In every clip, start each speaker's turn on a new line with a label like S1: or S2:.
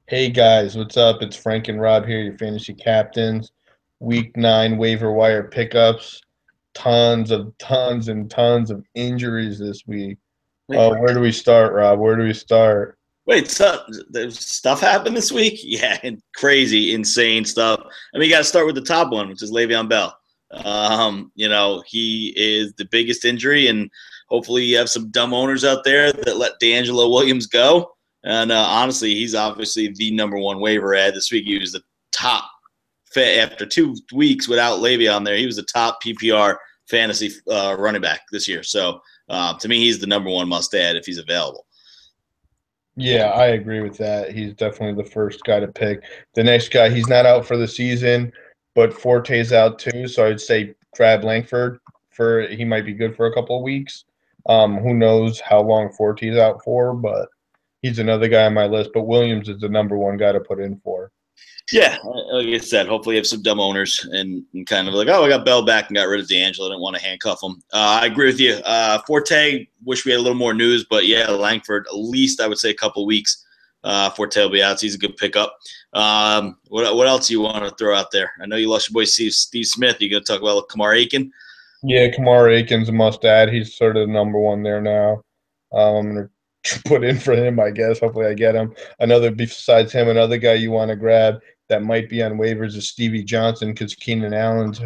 S1: Hey guys, what's up? It's Frank and Rob here, your fantasy captains. Week 9 waiver wire pickups. Tons and tons of injuries this week.
S2: Wait,
S1: Where do we start, Rob? Where do we start?
S2: wait, there's stuff happened this week? Yeah, and crazy, insane stuff. I mean, you got to start with the top one, which is Le'Veon Bell. He is the biggest injury, and hopefully you have some dumb owners out there that let D'Angelo Williams go. And honestly, he's obviously the number one waiver ad this week. He was the top after 2 weeks without Le'Veon there. He was the top PPR fantasy running back this year. So to me, he's the number one must add if he's available.
S1: Yeah, I agree with that. He's definitely the first guy to pick. The next guy, he's not out for the season, but Forte's out too, so I'd say grab Langford for he might be good for a couple of weeks. Who knows how long Forte's out for, but he's another guy on my list. But Williams is the number one guy to put in for.
S2: Yeah, like I said, hopefully you have some dumb owners and kind of like, oh, I got Bell back and got rid of D'Angelo. I didn't want to handcuff him. I agree with you. Forte, wish we had a little more news, but yeah, Langford, at least I would say a couple of weeks. Forte will be out. So he's a good pickup. What else do you want to throw out there? I know you lost your boy Steve Smith. You going to talk about Kamar Aiken?
S1: Yeah, Kamar Aiken's a must add. He's sort of the number one there now. I'm gonna put in for him, I guess. Hopefully, I get him. Besides him, another guy you want to grab that might be on waivers is Stevie Johnson because Keenan Allen's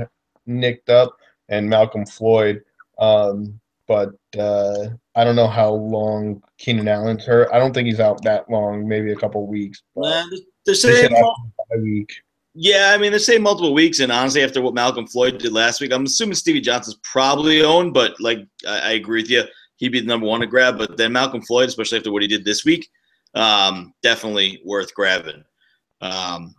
S1: nicked up and Malcolm Floyd. But I don't know how long Keenan Allen's hurt. I don't think he's out that long, maybe a couple weeks. But
S2: Nah, they're
S1: they
S2: saying
S1: said after a week.
S2: yeah, I mean, they're saying multiple weeks, and honestly, after what Malcolm Floyd did last week, I'm assuming Stevie Johnson's probably owned, but like I agree with you, he'd be the number one to grab. But then Malcolm Floyd, especially after what he did this week, definitely worth grabbing. Um,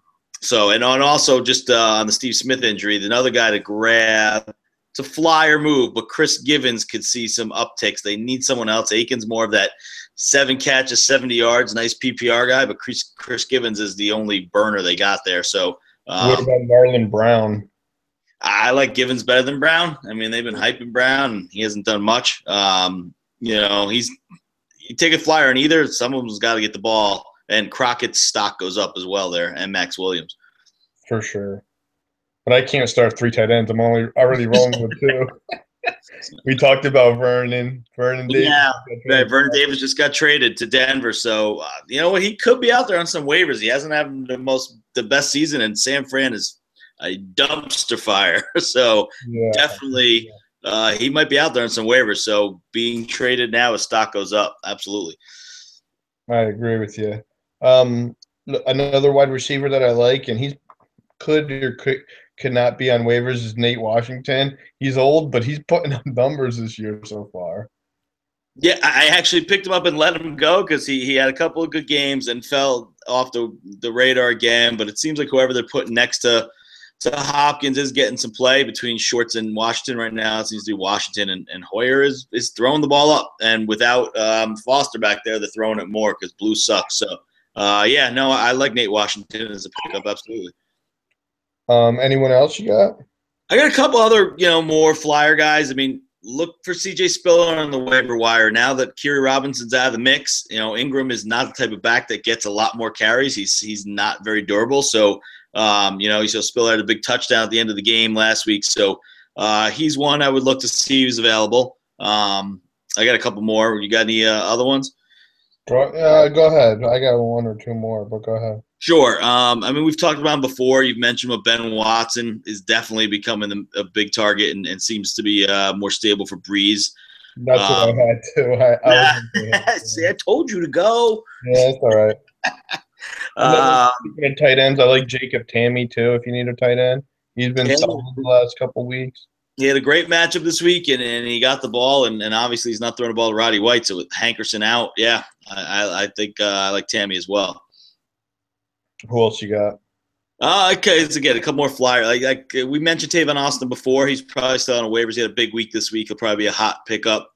S2: and also just on the Steve Smith injury, another guy to grab. It's a flyer move, but Chris Givens could see some upticks. They need someone else. Aiken's more of that 7 catches, 70 yards, nice PPR guy, but Chris Givens is the only burner they got there. So
S1: What
S2: um,
S1: about Marlon Brown?
S2: I like Givens better than Brown. I mean, they've been hyping Brown, and he hasn't done much. You take a flyer on either. Some of them's got to get the ball, and Crockett's stock goes up as well there, and Max Williams.
S1: For sure. But I can't start three tight ends. I'm only already rolling with two. We talked about Vernon. Vernon Davis.
S2: Yeah, right. Vernon Davis just got traded to Denver, so you know what? He could be out there on some waivers. He hasn't had the best season, and San Fran is a dumpster fire. So
S1: Yeah,
S2: definitely, he might be out there on some waivers. So being traded now, his stock goes up. Absolutely.
S1: I agree with you. Um, Another wide receiver that I like, and he's could not be on waivers is Nate Washington. He's old, but he's putting up numbers this year so far.
S2: Yeah, I actually picked him up and let him go because he had a couple of good games and fell off the radar again. But it seems like whoever they're putting next to Hopkins is getting some play between Shorts and Washington right now. It seems to be Washington and Hoyer is throwing the ball up. And without Foster back there, they're throwing it more because Blue sucks. So, yeah, no, I like Nate Washington as a pickup, absolutely.
S1: Anyone else you got?
S2: I got a couple other, more flyer guys. I mean, look for CJ Spiller on the waiver wire. Now that Kerry Robinson's out of the mix, Ingram is not the type of back that gets a lot more carries. He's not very durable. So, you saw Spiller had a big touchdown at the end of the game last week. So he's one I would look to see who's available. I got a couple more. You got any other ones?
S1: Go ahead. I got one or two more, but go ahead.
S2: Sure. I mean, we've talked about him before. You've mentioned what Ben Watson is definitely becoming a big target and seems to be more stable for Breeze.
S1: That's what I had too. I was gonna say
S2: See, I told you to go.
S1: yeah, that's all right. And then
S2: Uh,
S1: speaking of tight ends, I like Jacob Tammy too. If you need a tight end, he's been solid the last couple weeks.
S2: he had a great matchup this week, and he got the ball, and obviously he's not throwing the ball to Roddy White. So with Hankerson out, yeah, I think I like Tammy as well.
S1: Who else you got?
S2: Okay, let's again a couple more flyers. Like we mentioned Tavon Austin before. He's probably still on waivers. He had a big week this week. He'll probably be a hot pickup.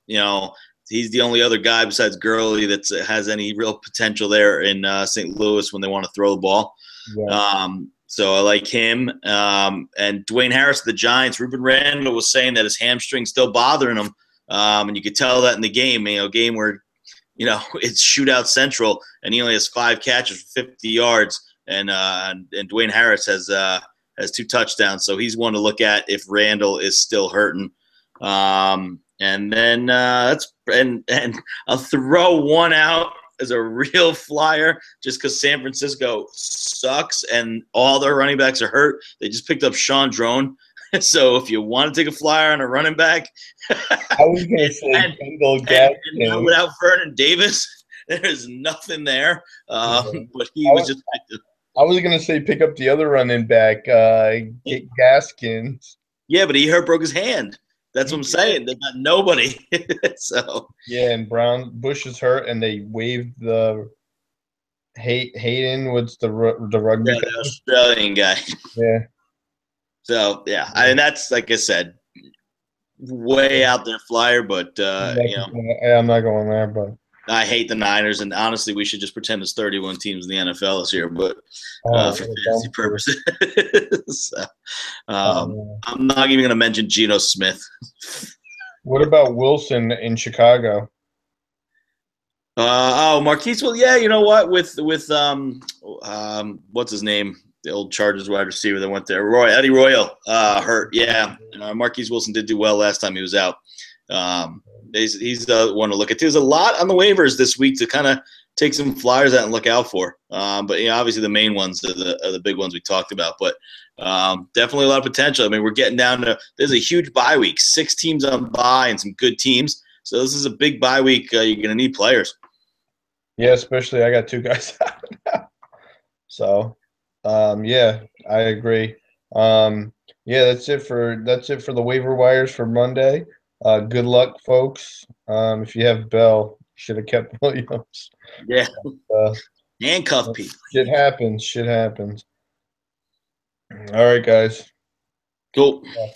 S2: He's the only other guy besides Gurley that has any real potential there in St. Louis when they want to throw the ball.
S1: Yeah.
S2: So I like him. And Dwayne Harris, the Giants. Ruben Randall was saying that his hamstring's still bothering him, and you could tell that in the game. Game where it's shootout central, and he only has 5 catches for 50 yards, and Dwayne Harris has 2 touchdowns, so he's one to look at if Randall is still hurting. And then and I'll throw one out as a real flyer just because San Francisco sucks and all their running backs are hurt. They just picked up Sean Drone. So if you want to take a flyer on a running back,
S1: I was going to say Kendall
S2: and without Vernon Davis, there's nothing there. But he was just.
S1: I was going to say pick up the other running back, get Gaskins.
S2: Yeah, but he broke his hand. That's what I'm saying. They got nobody. So
S1: yeah, and Bush is hurt, and they waived the Hayden. What's the rugby?
S2: Yeah, the Australian guy.
S1: Yeah.
S2: So yeah, I mean that's like I said, way out there flyer, but
S1: I'm not going there, but
S2: I hate the Niners, and honestly, we should just pretend there's 31 teams in the NFL this year, but for fantasy purposes. So, I'm not even going to mention Geno Smith.
S1: What about Wilson in Chicago?
S2: Marquise. Well, yeah, you know what? With what's his name? The old Chargers wide receiver that went there, Eddie Royal, hurt. Yeah, Marquise Wilson did do well last time he was out. He's the one to look at. There's a lot on the waivers this week to kind of take some flyers out and look out for. But obviously the main ones are the big ones we talked about. But definitely a lot of potential. I mean, we're getting down to there's a huge bye week, 6 teams on bye and some good teams. So this is a big bye week. You're going to need players.
S1: Yeah, especially I got 2 guys out now. So, yeah, I agree. Yeah, that's it for the waiver wires for Monday. Good luck, folks. If you have Bell, you should have kept Williams.
S2: Yeah. Handcuff people.
S1: Shit happens. All right, guys.
S2: Cool.
S1: Yeah.